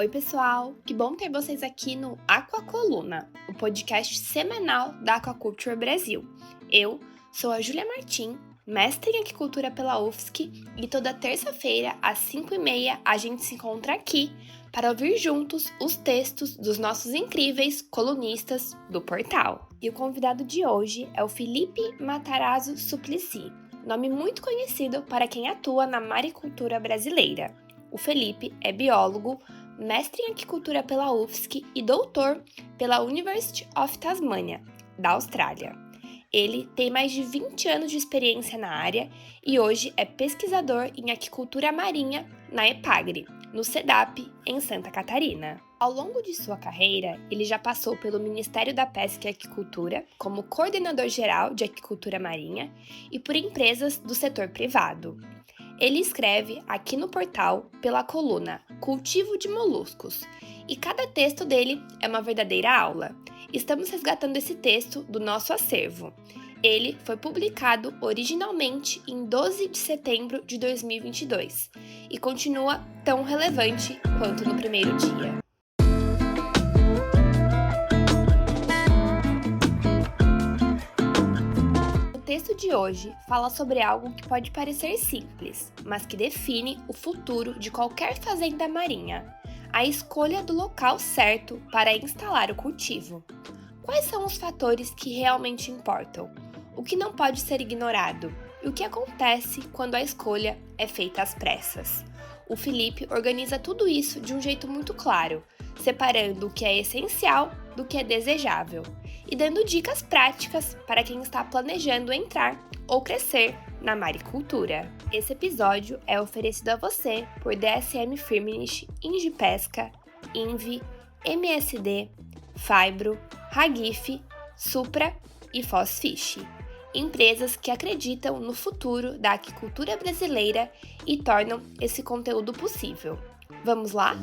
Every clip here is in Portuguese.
Oi, pessoal! Que bom ter vocês aqui no Aquacoluna, o podcast semanal da Aquaculture Brasil. Eu sou a Júlia Martim, mestre em Aquicultura pela UFSC, e toda terça-feira, às 5h30, a gente se encontra aqui para ouvir juntos os textos dos nossos incríveis colunistas do portal. E o convidado de hoje é o Felipe Matarazzo Suplicy, nome muito conhecido para quem atua na maricultura brasileira. O Felipe é biólogo, mestre em aquicultura pela UFSC e doutor pela University of Tasmania, da Austrália. Ele tem mais de 20 anos de experiência na área e hoje é pesquisador em aquicultura marinha na EPAGRE, no CEDAP, em Santa Catarina. Ao longo de sua carreira, ele já passou pelo Ministério da Pesca e Aquicultura como coordenador geral de aquicultura marinha e por empresas do setor privado. Ele escreve aqui no portal pela coluna Cultivo de Moluscos, e cada texto dele é uma verdadeira aula. Estamos resgatando esse texto do nosso acervo. Ele foi publicado originalmente em 12 de setembro de 2022 e continua tão relevante quanto no primeiro dia. O texto de hoje fala sobre algo que pode parecer simples, mas que define o futuro de qualquer fazenda marinha: a escolha do local certo para instalar o cultivo. Quais são os fatores que realmente importam? O que não pode ser ignorado? E o que acontece quando a escolha é feita às pressas? O Felipe organiza tudo isso de um jeito muito claro, separando o que é essencial do que é desejável e dando dicas práticas para quem está planejando entrar ou crescer na maricultura. Esse episódio é oferecido a você por DSM Firmenich, Ingipesca, Invi, MSD, Fibro, Hagif, Supra e Fosfish, empresas que acreditam no futuro da aquicultura brasileira e tornam esse conteúdo possível. Vamos lá?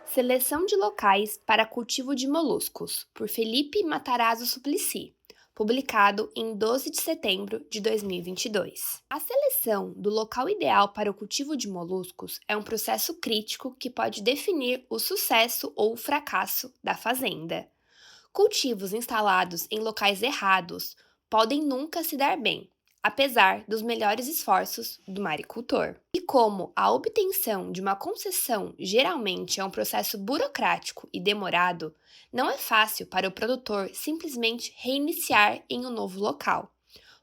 Seleção de locais para cultivo de moluscos, por Felipe Matarazzo Suplicy, publicado em 12 de setembro de 2022. A seleção do local ideal para o cultivo de moluscos é um processo crítico que pode definir o sucesso ou o fracasso da fazenda. Cultivos instalados em locais errados podem nunca se dar bem, apesar dos melhores esforços do maricultor. E como a obtenção de uma concessão geralmente é um processo burocrático e demorado, não é fácil para o produtor simplesmente reiniciar em um novo local.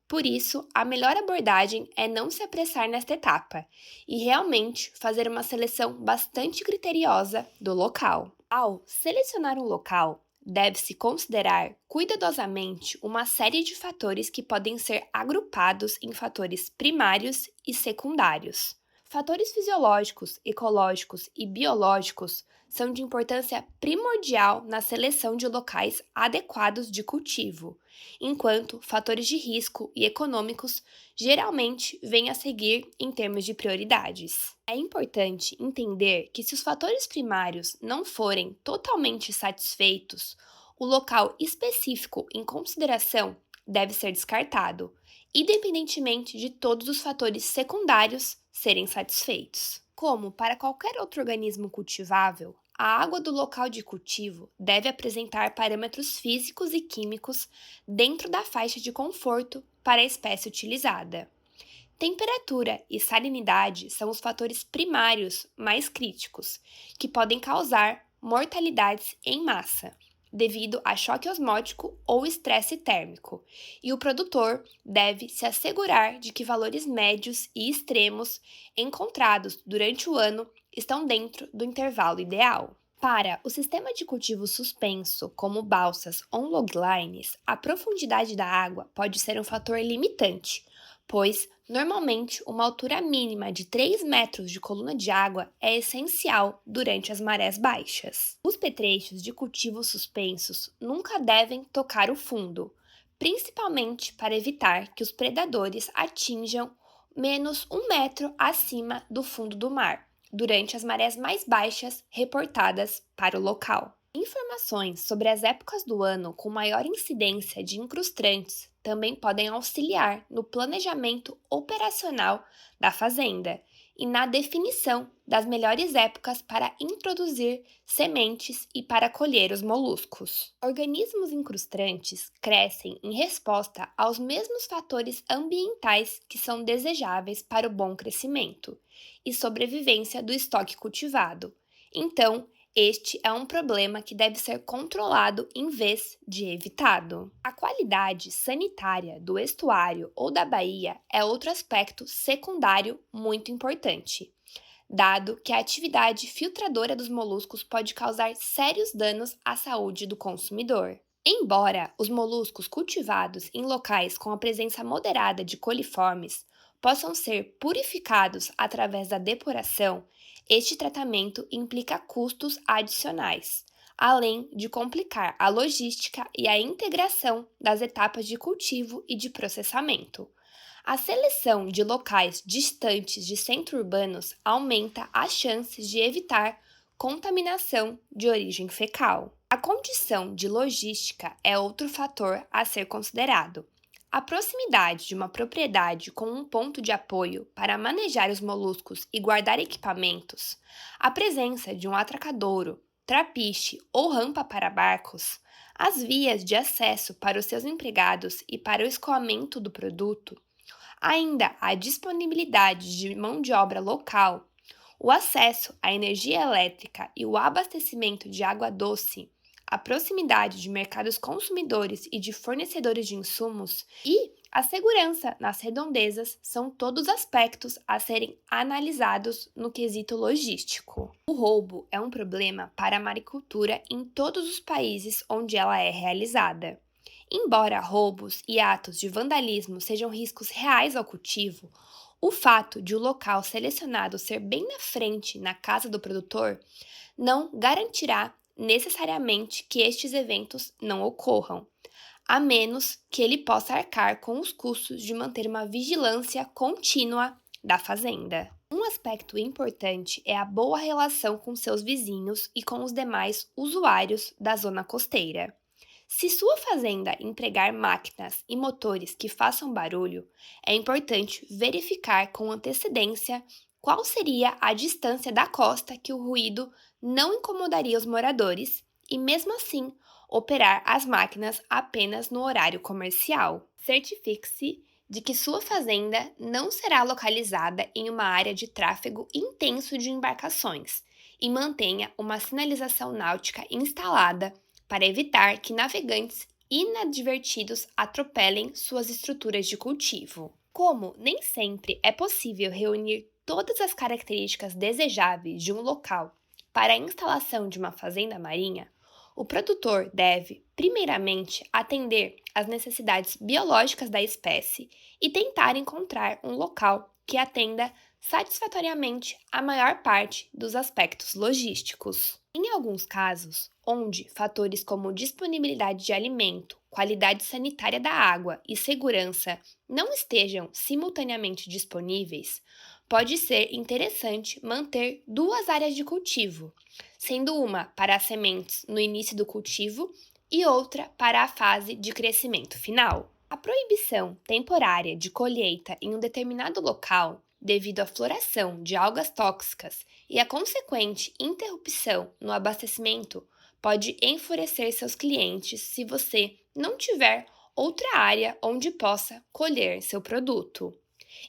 Por isso, a melhor abordagem é não se apressar nesta etapa e realmente fazer uma seleção bastante criteriosa do local. Ao selecionar um local, deve-se considerar cuidadosamente uma série de fatores que podem ser agrupados em fatores primários e secundários. Fatores fisiológicos, ecológicos e biológicos são de importância primordial na seleção de locais adequados de cultivo, enquanto fatores de risco e econômicos geralmente vêm a seguir em termos de prioridades. É importante entender que se os fatores primários não forem totalmente satisfeitos, o local específico em consideração deve ser descartado, independentemente de todos os fatores secundários serem satisfeitos. Como para qualquer outro organismo cultivável, a água do local de cultivo deve apresentar parâmetros físicos e químicos dentro da faixa de conforto para a espécie utilizada. Temperatura e salinidade são os fatores primários mais críticos, que podem causar mortalidades em massa, devido a choque osmótico ou estresse térmico, e o produtor deve se assegurar de que valores médios e extremos encontrados durante o ano estão dentro do intervalo ideal. Para o sistema de cultivo suspenso, como balsas ou loglines, a profundidade da água pode ser um fator limitante, pois, normalmente, uma altura mínima de 3 metros de coluna de água é essencial durante as marés baixas. Os petrechos de cultivo suspensos nunca devem tocar o fundo, principalmente para evitar que os predadores atinjam menos 1 metro acima do fundo do mar, durante as marés mais baixas reportadas para o local. Informações sobre as épocas do ano com maior incidência de incrustantes também podem auxiliar no planejamento operacional da fazenda e na definição das melhores épocas para introduzir sementes e para colher os moluscos. Organismos incrustantes crescem em resposta aos mesmos fatores ambientais que são desejáveis para o bom crescimento e sobrevivência do estoque cultivado. Então, este é um problema que deve ser controlado em vez de evitado. A qualidade sanitária do estuário ou da baía é outro aspecto secundário muito importante, dado que a atividade filtradora dos moluscos pode causar sérios danos à saúde do consumidor. Embora os moluscos cultivados em locais com a presença moderada de coliformes possam ser purificados através da depuração, este tratamento implica custos adicionais, além de complicar a logística e a integração das etapas de cultivo e de processamento. A seleção de locais distantes de centros urbanos aumenta as chances de evitar contaminação de origem fecal. A condição de logística é outro fator a ser considerado. A proximidade de uma propriedade com um ponto de apoio para manejar os moluscos e guardar equipamentos, a presença de um atracadouro, trapiche ou rampa para barcos, as vias de acesso para os seus empregados e para o escoamento do produto, ainda a disponibilidade de mão de obra local, o acesso à energia elétrica e o abastecimento de água doce, a proximidade de mercados consumidores e de fornecedores de insumos e a segurança nas redondezas são todos aspectos a serem analisados no quesito logístico. O roubo é um problema para a maricultura em todos os países onde ela é realizada. Embora roubos e atos de vandalismo sejam riscos reais ao cultivo, o fato de o local selecionado ser bem na frente na casa do produtor não garantirá necessariamente que estes eventos não ocorram, a menos que ele possa arcar com os custos de manter uma vigilância contínua da fazenda. Um aspecto importante é a boa relação com seus vizinhos e com os demais usuários da zona costeira. Se sua fazenda empregar máquinas e motores que façam barulho, é importante verificar com antecedência qual seria a distância da costa que o ruído não incomodaria os moradores e, mesmo assim, operar as máquinas apenas no horário comercial. Certifique-se de que sua fazenda não será localizada em uma área de tráfego intenso de embarcações e mantenha uma sinalização náutica instalada para evitar que navegantes inadvertidos atropelem suas estruturas de cultivo. Como nem sempre é possível reunir todas as características desejáveis de um local para a instalação de uma fazenda marinha, o produtor deve, primeiramente, atender às necessidades biológicas da espécie e tentar encontrar um local que atenda satisfatoriamente a maior parte dos aspectos logísticos. Em alguns casos, onde fatores como disponibilidade de alimento, qualidade sanitária da água e segurança não estejam simultaneamente disponíveis, pode ser interessante manter duas áreas de cultivo, sendo uma para as sementes no início do cultivo e outra para a fase de crescimento final. A proibição temporária de colheita em um determinado local, devido à floração de algas tóxicas e a consequente interrupção no abastecimento, pode enfurecer seus clientes se você não tiver outra área onde possa colher seu produto.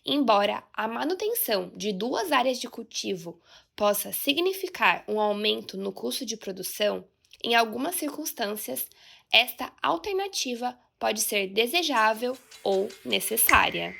Embora a manutenção de duas áreas de cultivo possa significar um aumento no custo de produção, em algumas circunstâncias, esta alternativa pode ser desejável ou necessária.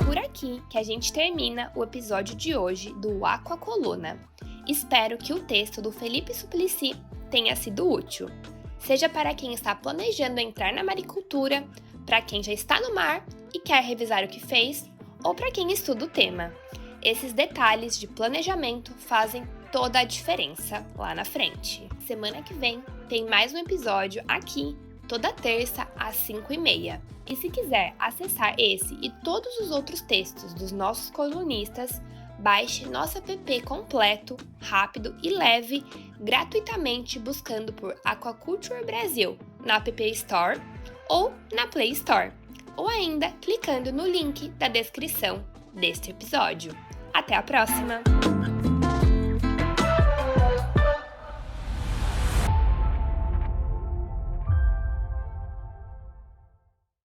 Por aqui que a gente termina o episódio de hoje do Aquacoluna. Espero que o texto do Felipe Suplicy tenha sido útil, seja para quem está planejando entrar na maricultura, para quem já está no mar e quer revisar o que fez, ou para quem estuda o tema. Esses detalhes de planejamento fazem toda a diferença lá na frente. Semana que vem tem mais um episódio aqui, toda terça às 5h30. E se quiser acessar esse e todos os outros textos dos nossos colunistas, baixe nosso app completo, rápido e leve, gratuitamente buscando por Aquaculture Brasil na App Store ou na Play Store, ou ainda clicando no link da descrição deste episódio. Até a próxima!